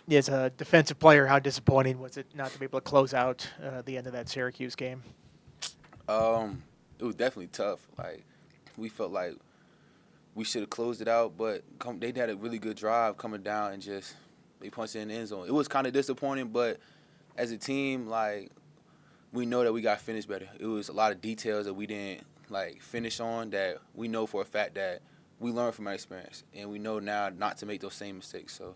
As a defensive player, how disappointing was it not to be able to close out the end of that Syracuse game? It was definitely tough. Like we felt like we should have closed it out, but they had a really good drive coming down and just they punched it in the end zone. It was kind of disappointing, but as a team, like we know that we got to finish better. It was a lot of details that we didn't like finish on that we know for a fact that we learned from our experience, and we know now not to make those same mistakes. So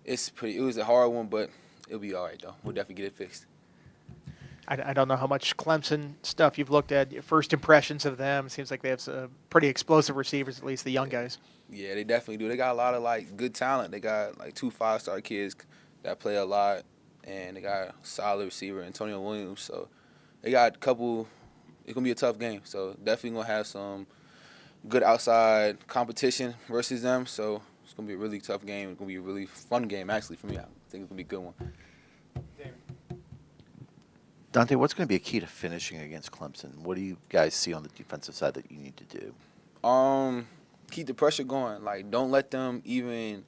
it was a hard one, but it'll be all right though. We'll definitely get it fixed. I don't know how much Clemson stuff you've looked at. Your first impressions of them seems like they have some pretty explosive receivers, at least the young guys. Yeah, they definitely do. They got a lot of like good talent. They got like two 5-star kids that play a lot, and they got a solid receiver, Antonio Williams. So they got a couple. It's gonna be a tough game. So definitely gonna have some good outside competition versus them. So it's gonna be a really tough game. It's gonna be a really fun game actually for me. I think it's gonna be a good one. Dante, what's going to be a key to finishing against Clemson? What do you guys see on the defensive side that you need to do? Keep the pressure going. Like don't let them even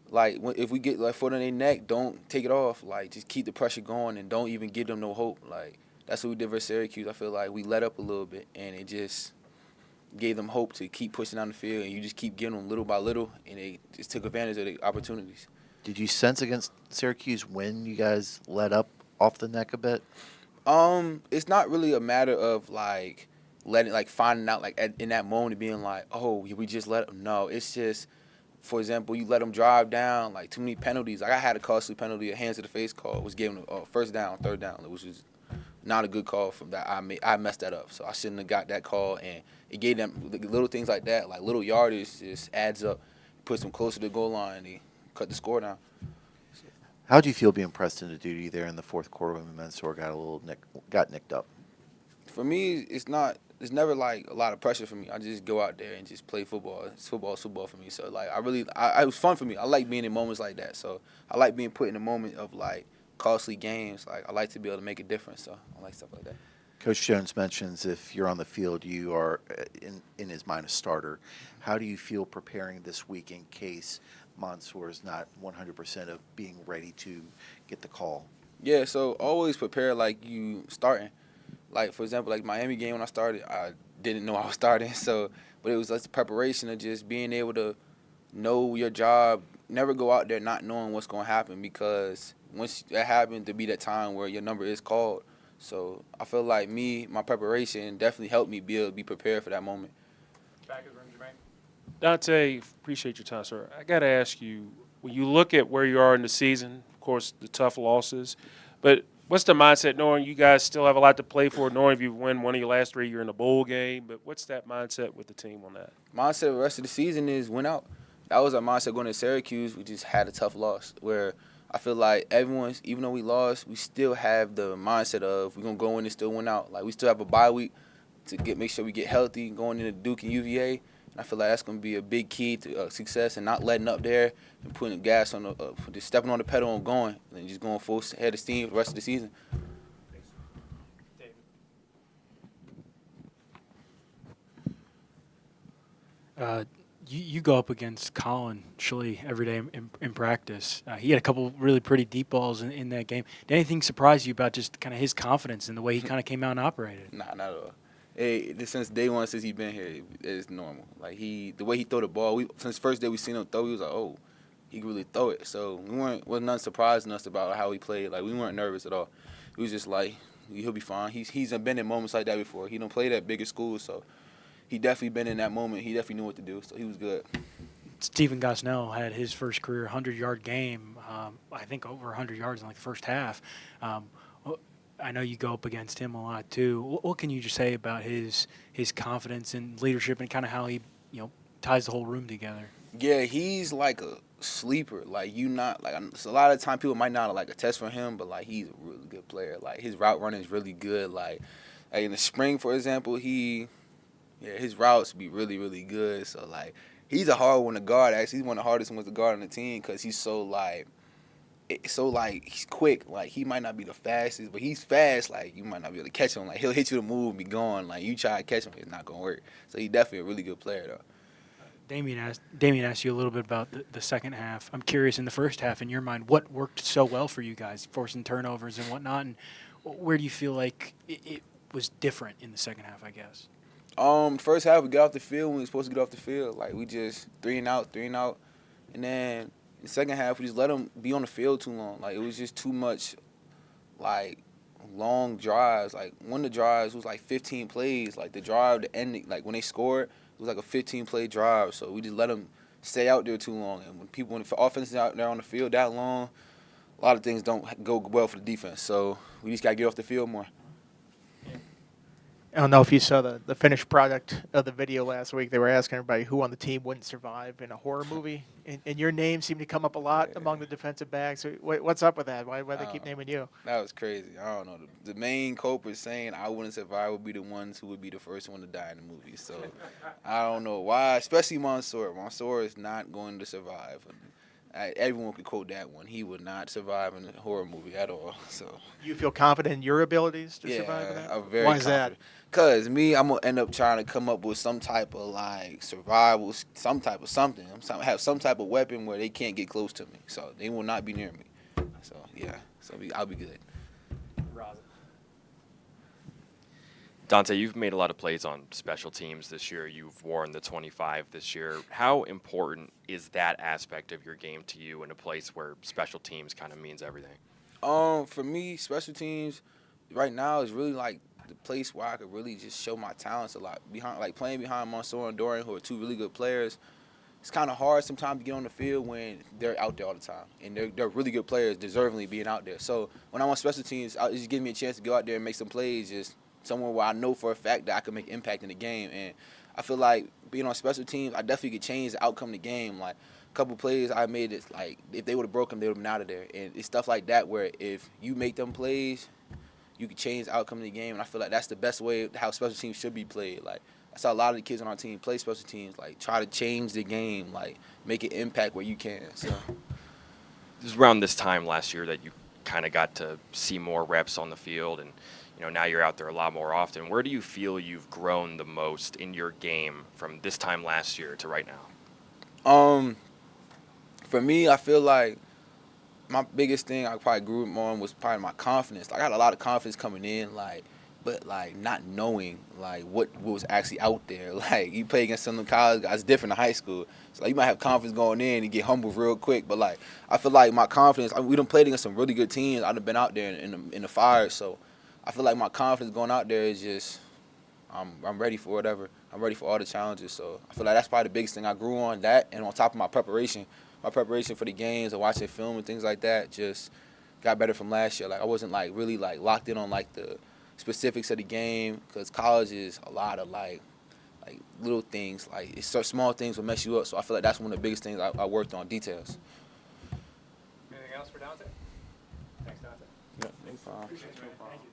like if we get like foot on their neck, don't take it off. Like just keep the pressure going and don't even give them no hope. Like that's what we did versus Syracuse. I feel like we let up a little bit and it just gave them hope to keep pushing down the field, and you just keep getting them little by little, and they just took advantage of the opportunities. Did you sense against Syracuse when you guys let up off the neck a bit? It's not really a matter of like letting like finding out like in that moment being like, oh, we just let them. No, it's just, for example, you let them drive down like too many penalties. Like I had a costly penalty, a hands to the face call, was giving a first down, third down, which was not a good call from that. I messed that up, so I shouldn't have got that call. And it gave them little things like that, like little yardage, just adds up, puts them closer to the goal line, and they cut the score down. How do you feel being pressed into duty there in the fourth quarter when Mansour got nicked up? For me, it's never like a lot of pressure for me. I just go out there and just play football. It's football for me. So like it was fun for me. I like being in moments like that. So I like being put in a moment of like costly games. Like I like to be able to make a difference. So I like stuff like that. Coach Jones mentions if you're on the field, you are, in his mind, a starter. How do you feel preparing this week in case Mansour is not 100% of being ready to get the call? Yeah. So always prepare like you starting. Like for example, like Miami game when I started, I didn't know I was starting. So, but it was less preparation of just being able to know your job. Never go out there not knowing what's going to happen, because once that happens, to be that time where your number is called. So I feel like my preparation definitely helped me be able to be prepared for that moment. Back of the room, Jermaine. Dante, appreciate your time, sir. I got to ask you, when you look at where you are in the season, of course, the tough losses, but what's the mindset knowing you guys still have a lot to play for, knowing if you win one of your last three, you're in a bowl game, but what's that mindset with the team on that? Mindset the rest of the season is win out. That was our mindset going to Syracuse. We just had a tough loss where I feel like everyone's, even though we lost, we still have the mindset of we're going to go in and still win out. Like we still have a bye week to make sure we get healthy going into Duke and UVA. And I feel like that's going to be a big key to success, and not letting up there and putting gas on just stepping on the pedal and going, and just going full head of steam for the rest of the season. You go up against Colin Schlee every day in practice. He had a couple really pretty deep balls in that game. Did anything surprise you about just kind of his confidence and the way he kind of came out and operated? Nah, not at all. Hey, since day one, since he been here, it's normal. Like the way he throw the ball, since first day we seen him throw, we was like, oh, he can really throw it. So wasn't nothing surprising us about how he played. Like we weren't nervous at all. It was just like he'll be fine. He's been in moments like that before. He don't play at bigger schools, so he definitely been in that moment. He definitely knew what to do, so he was good. Stephen Gosnell had his first career 100-yard game, I think over 100 yards in like the first half. I know you go up against him a lot too. What can you just say about his confidence and leadership and kind of how he ties the whole room together? Yeah, he's like a sleeper. Like you not like a lot of time people might not like a test for him, but like he's a really good player. Like his route running is really good. Like in the spring, for example, his routes be really really good. So like he's a hard one to guard. Actually, he's one of the hardest ones to guard on the team because he's he's quick. Like he might not be the fastest, but he's fast. Like you might not be able to catch him. Like he'll hit you to move and be gone. Like you try to catch him, it's not gonna work. So he's definitely a really good player though. Damien asked you a little bit about the second half. I'm curious, in the first half, in your mind, what worked so well for you guys, forcing turnovers and whatnot, and where do you feel like it was different in the second half, I guess? First half we got off the field when we were supposed to get off the field. Like we just 3 and out, and then the second half we just let them be on the field too long. Like it was just too much, like long drives. Like one of the drives was like 15 plays. Like the drive, the ending, like when they scored, it was like a 15-play drive. So we just let them stay out there too long. And when the offense is out there on the field that long, a lot of things don't go well for the defense. So we just got to get off the field more. I don't know if you saw the finished product of the video last week. They were asking everybody who on the team wouldn't survive in a horror movie. And your name seemed to come up a lot among the defensive backs. What's up with that? Why they keep naming you? That was crazy. I don't know. The main culprit saying I wouldn't survive would be the ones who would be the first one to die in the movie. So I don't know why, especially Mansour. Mansour is not going to survive. Everyone could quote that one. He would not survive in a horror movie at all. So You feel confident in your abilities to survive in that? I'm very Why is confident. that? Because I'm going to end up trying to come up with some type of, like, survival, some type of something. Have some type of weapon where they can't get close to me. So they will not be near me. So, yeah. So I'll be good. Dante, you've made a lot of plays on special teams this year. You've worn the 25 this year. How important is that aspect of your game to you in a place where special teams kind of means everything? For me, special teams right now is really like the place where I could really just show my talents a lot. Playing behind Mansour and Dorian, who are two really good players, it's kind of hard sometimes to get on the field when they're out there all the time. And they're really good players, deservingly being out there. So when I'm on special teams, it just gives me a chance to go out there and make some plays, just somewhere where I know for a fact that I can make impact in the game. And I feel like being on special teams, I definitely could change the outcome of the game. Like a couple plays I made, it's like if they would have broken them, they would have been out of there. And it's stuff like that where if you make them plays, you can change the outcome of the game. And I feel like that's the best way how special teams should be played. Like I saw a lot of the kids on our team play special teams, like try to change the game, like make an impact where you can. So It was around this time last year that you kind of got to see more reps on the field, and now you're out there a lot more often. Where do you feel you've grown the most in your game from this time last year to right now? For me, I feel like my biggest thing I probably grew on was probably my confidence. I got a lot of confidence coming in, but not knowing what was actually out there. Like you play against some of the college guys, it's different in high school. So you might have confidence going in and get humbled real quick. But I feel like my confidence. We done played against some really good teams. I've been out there in the fire. So I feel like my confidence going out there is just I'm ready for whatever. I'm ready for all the challenges. So I feel like that's probably the biggest thing I grew on. That and on top of my preparation for the games and watching film and things like that just got better from last year. I wasn't really locked in on the specifics of the game, because college is a lot of little things. It's so small things will mess you up. So I feel like that's one of the biggest things I worked on, details. Anything else for Dante? Thanks, Dante. Yeah, no problem. Appreciate it, man. Thank you.